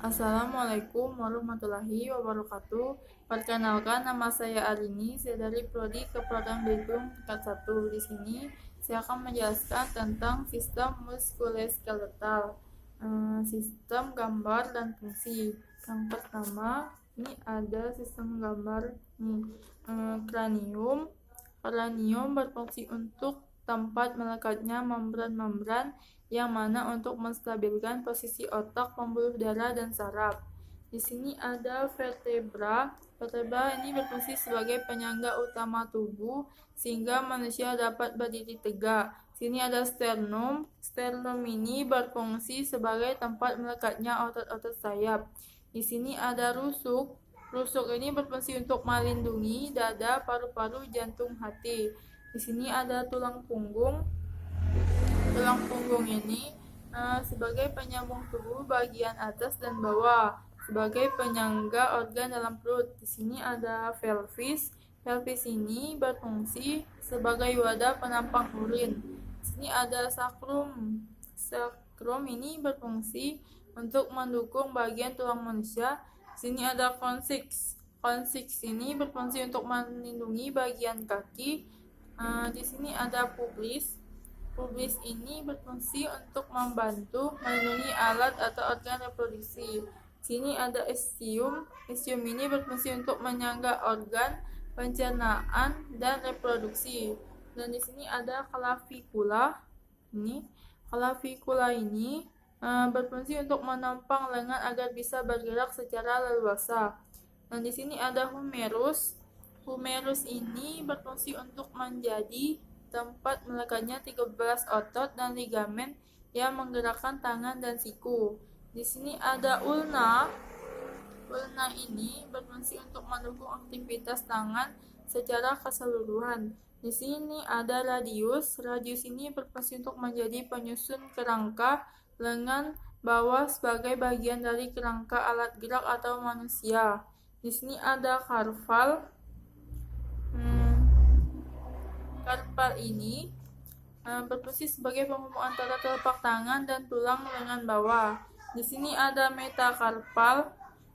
Assalamualaikum warahmatullahi wabarakatuh. Perkenalkan, nama saya Arini, saya dari Prodi Keperawatan Belitung tingkat 1. Di sini saya akan menjelaskan tentang sistem muskuloskeletal, sistem gambar dan fungsi. Yang pertama, ini ada sistem gambar nih, kranium. Kranium berfungsi untuk tempat melekatnya membran-membran yang mana untuk menstabilkan posisi otak, pembuluh darah, dan saraf. Di sini ada vertebra. Vertebra ini berfungsi sebagai penyangga utama tubuh sehingga manusia dapat berdiri tegak. Sini ada sternum. Sternum ini berfungsi sebagai tempat melekatnya otot-otot sayap. Di sini ada rusuk. Rusuk ini berfungsi untuk melindungi dada, paru-paru, jantung, hati. Di sini ada tulang punggung. Tulang punggung ini sebagai penyambung tubuh bagian atas dan bawah, sebagai penyangga organ dalam perut. Di sini ada pelvis. Pelvis ini berfungsi sebagai wadah penampang urin. Di sini ada sakrum. Sakrum ini berfungsi untuk mendukung bagian tulang manusia. Di sini ada konsils. Konsils ini berfungsi untuk melindungi bagian kaki. Di sini ada pubis. Pubis ini berfungsi untuk membantu melindungi alat atau organ reproduksi. Sini ada ischium. Ischium ini berfungsi untuk menyangga organ pencernaan dan reproduksi. Dan di sini ada clavicula. Clavicula ini berfungsi untuk menopang lengan agar bisa bergerak secara leluasa. Dan di sini ada humerus. Humerus ini berfungsi untuk menjadi tempat melekatnya 13 otot dan ligamen yang menggerakkan tangan dan siku. Di sini ada ulna. Ulna ini berfungsi untuk mendukung aktivitas tangan secara keseluruhan. Di sini ada radius. Radius ini berfungsi untuk menjadi penyusun kerangka lengan bawah sebagai bagian dari kerangka alat gerak atau manusia. Di sini ada karpal. Karpal ini berfungsi sebagai penghubung antara telapak tangan dan tulang lengan bawah. Di sini ada metakarpal.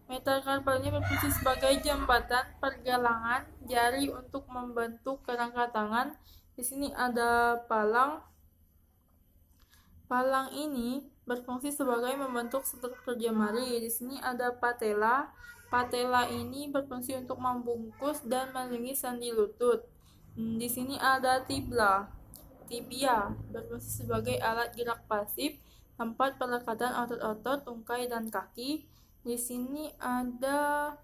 Metakarpal ini berfungsi sebagai jembatan pergelangan jari untuk membentuk kerangka tangan. Di sini ada palang. Palang ini berfungsi sebagai membentuk struktur jemari. Di sini ada patella. Patella ini berfungsi untuk membungkus dan melindungi sendi lutut. Di sini ada tibia. Tibia berfungsi sebagai alat gerak pasif, tempat pelekatan otot-otot, tungkai, dan kaki. Di sini ada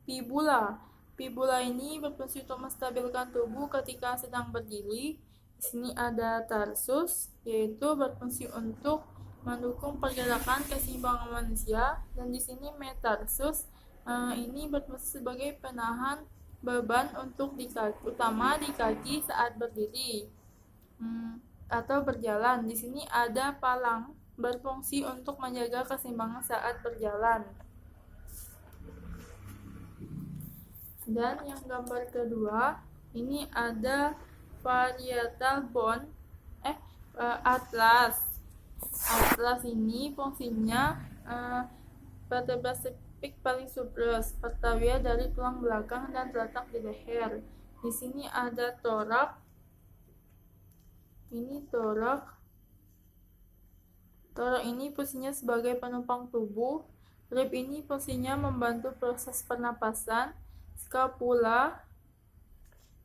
fibula. Fibula ini berfungsi untuk menstabilkan tubuh ketika sedang berdiri. Di sini ada tarsus, yaitu berfungsi untuk mendukung pergerakan keseimbangan manusia. Dan di sini metarsus ini berfungsi sebagai penahan beban untuk utama di kaki saat berdiri atau berjalan. Di sini ada palang, berfungsi untuk menjaga keseimbangan saat berjalan. Dan yang gambar kedua, ini ada parietal bone, atlas. Atlas ini fungsinya vertebra spik paling subras, pertawia dari tulang belakang dan terletak di leher. Di sini ada torak. Ini torak. Torak ini fungsinya sebagai penopang tubuh. Rib ini fungsinya membantu proses pernapasan. Scapula.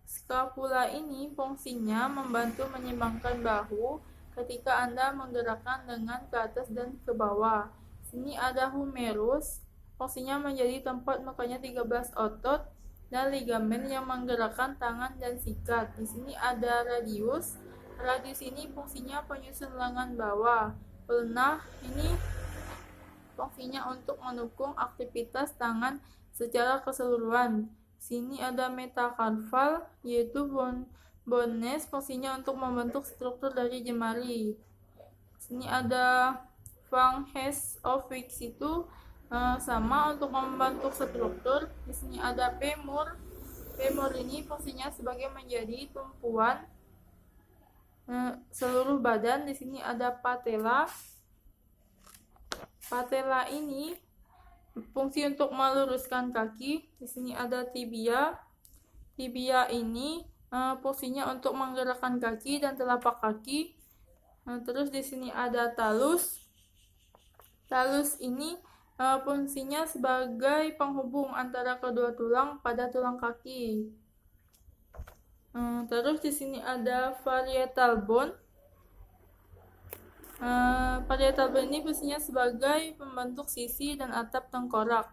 Scapula ini fungsinya membantu menyeimbangkan bahu ketika Anda menggerakkan lengan ke atas dan ke bawah. Sini ada humerus. Fungsinya menjadi tempat melekatnya 13 otot dan ligamen yang menggerakkan tangan dan sikat. Di sini ada radius. Radius ini fungsinya penyusun lengan bawah. Ulna ini fungsinya untuk mendukung aktivitas tangan secara keseluruhan. Sini ada metakarpal, yaitu bones, fungsinya untuk membentuk struktur dari jemari. Sini ada fungus of Wick, itu sama untuk membentuk struktur. Di sini ada femur. Femur ini fungsinya sebagai menjadi tumpuan seluruh badan. Di sini ada patella. Patella ini fungsi untuk meluruskan kaki. Di sini ada tibia. Tibia ini fungsinya untuk menggerakkan kaki dan telapak kaki. Terus di sini ada talus. Talus ini fungsinya sebagai penghubung antara kedua tulang pada tulang kaki. Terus di sini ada parietal bone. Parietal bone ini fungsinya sebagai pembentuk sisi dan atap tengkorak.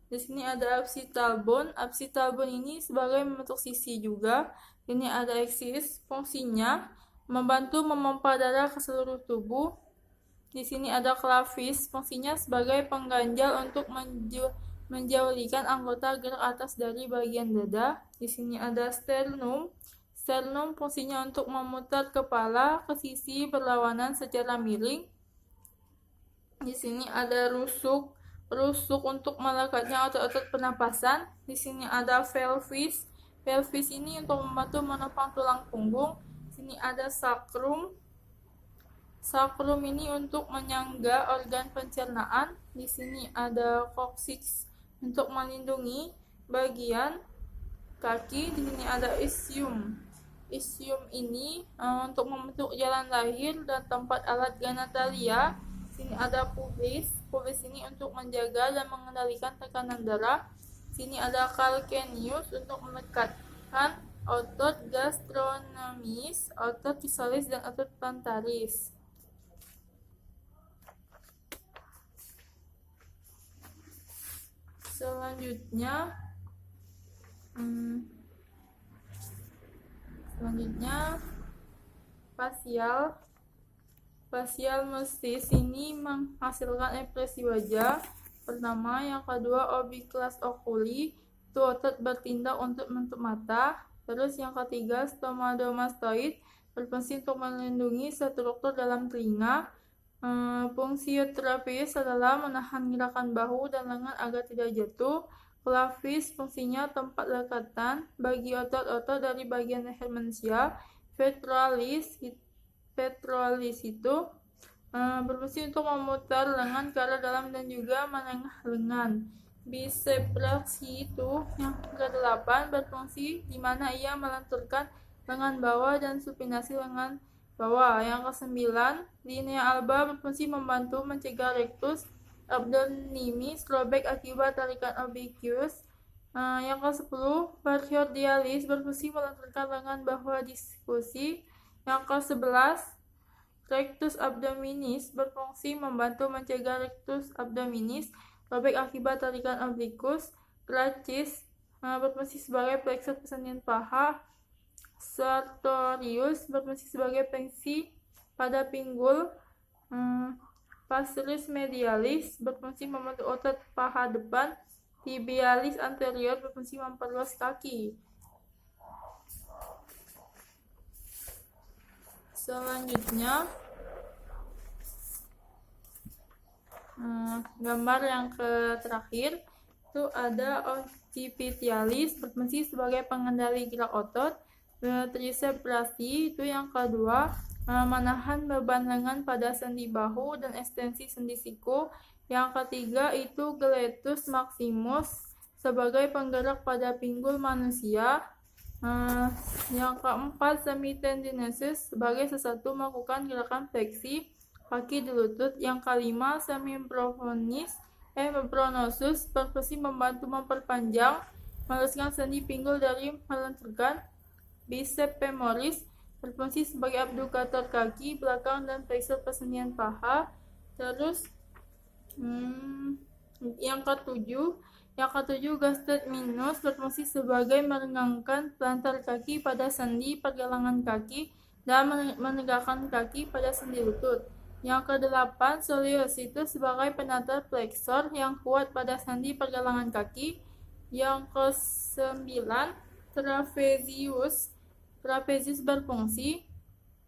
Di sini ada apsital bone. Apsital bone ini sebagai pembentuk sisi juga. Ini ada axis, fungsinya membantu memompa darah ke seluruh tubuh. Di sini ada clavis, fungsinya sebagai pengganjal untuk menjauhkan anggota gerak atas dari bagian dada. Di sini ada sternum. Sternum fungsinya untuk memutar kepala ke sisi berlawanan secara miring. Di sini ada rusuk. Rusuk untuk melekatnya otot-otot pernapasan. Di sini ada pelvis. Pelvis ini untuk membantu menopang tulang punggung. Di sini ada sacrum. Sacrum ini untuk menyangga organ pencernaan. Di sini ada coccyx untuk melindungi bagian kaki. Di sini ada ischium. Ischium ini untuk membentuk jalan lahir dan tempat alat genitalia. Sini ada pubis. Pubis ini untuk menjaga dan mengendalikan tekanan darah. Sini ada calcaneus untuk mendekatkan otot gastrocnemius, otot psoas dan otot plantaris. Selanjutnya fasial. Fasial muscis ini menghasilkan ekspresi wajah. Pertama, yang kedua orbicularis oculi, itu otot bertindak untuk menutup mata. Terus yang ketiga stomatomastoid, berfungsi untuk melindungi struktur dalam telinga. Fungsi trapezius adalah menahan gerakan bahu dan lengan agar tidak jatuh. Clavis fungsinya tempat lekatan bagi otot-otot dari bagian leher manusia. Petroalis itu berfungsi untuk memutar lengan ke arah dalam dan juga menengah lengan. Biceps itu yang ke-8 berfungsi di mana ia melenturkan lengan bawah dan supinasi lengan bawah. Yang ke-9, linea alba berfungsi membantu mencegah rectus abdominis robek akibat tarikan obliquus. Yang ke-10, brachioradialis berfungsi melenturkan lengan bawah diskusi. Yang ke-11, rectus abdominis berfungsi membantu mencegah rectus abdominis robek akibat tarikan obliquus. Brachiis berfungsi sebagai plexus persendian paha. Sartorius berfungsi sebagai tensi pada pinggul. Patelis medialis berfungsi membentuk otot paha depan. Tibialis anterior berfungsi memperluas kaki. Selanjutnya gambar yang terakhir itu ada occipitalis, berfungsi sebagai pengendali gerak otot. Triceps brachii itu yang kedua, menahan beban lengan pada sendi bahu dan ekstensi sendi siku. Yang ketiga itu gluteus maximus sebagai penggerak pada pinggul manusia. Yang keempat semitendinosus sebagai sesuatu melakukan gerakan fleksi kaki di lutut. Yang kelima semimpronosus berfungsi membantu memperpanjang meluruskan sendi pinggul dari melenturkan. Biceps femoris berfungsi sebagai abdukator kaki belakang dan flexor persendian paha. Terus yang ketujuh gastrocnemius berfungsi sebagai merenggangkan plantar kaki pada sendi pergelangan kaki dan menegakkan kaki pada sendi lutut. Yang kedelapan soleus itu sebagai penata flexor yang kuat pada sendi pergelangan kaki. Yang kesembilan trapezius berfungsi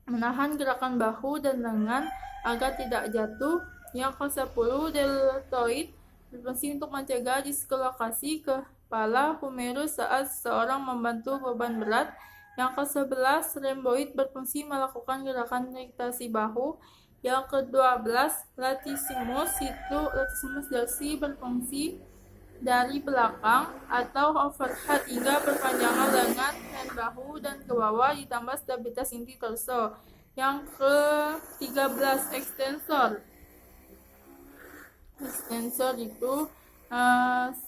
menahan gerakan bahu dan lengan agar tidak jatuh. Yang ke-10 deltoid berfungsi untuk mencegah dislokasi kepala humerus saat seseorang membantu beban berat. Yang ke-11 rhomboid berfungsi melakukan gerakan retraksi bahu. Yang ke-12, latissimus itu latissimus dorsi berfungsi dari belakang atau overhead hingga perpanjangan lengan dan bahu dan ke bawah ditambah stabilitas inti torso. Yang ke-13, extensor. Extensor itu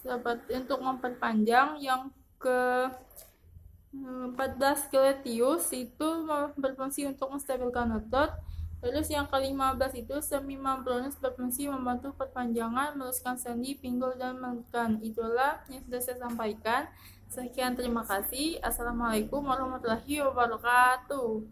seperti untuk memperpanjang. Yang ke-14, gluteus itu berfungsi untuk menstabilkan otot. Terus yang ke-15 itu semimembranous berfungsi membantu perpanjangan, meluaskan sendi, pinggul, dan menekan. Itulah yang sudah saya sampaikan. Sekian, terima kasih. Assalamualaikum warahmatullahi wabarakatuh.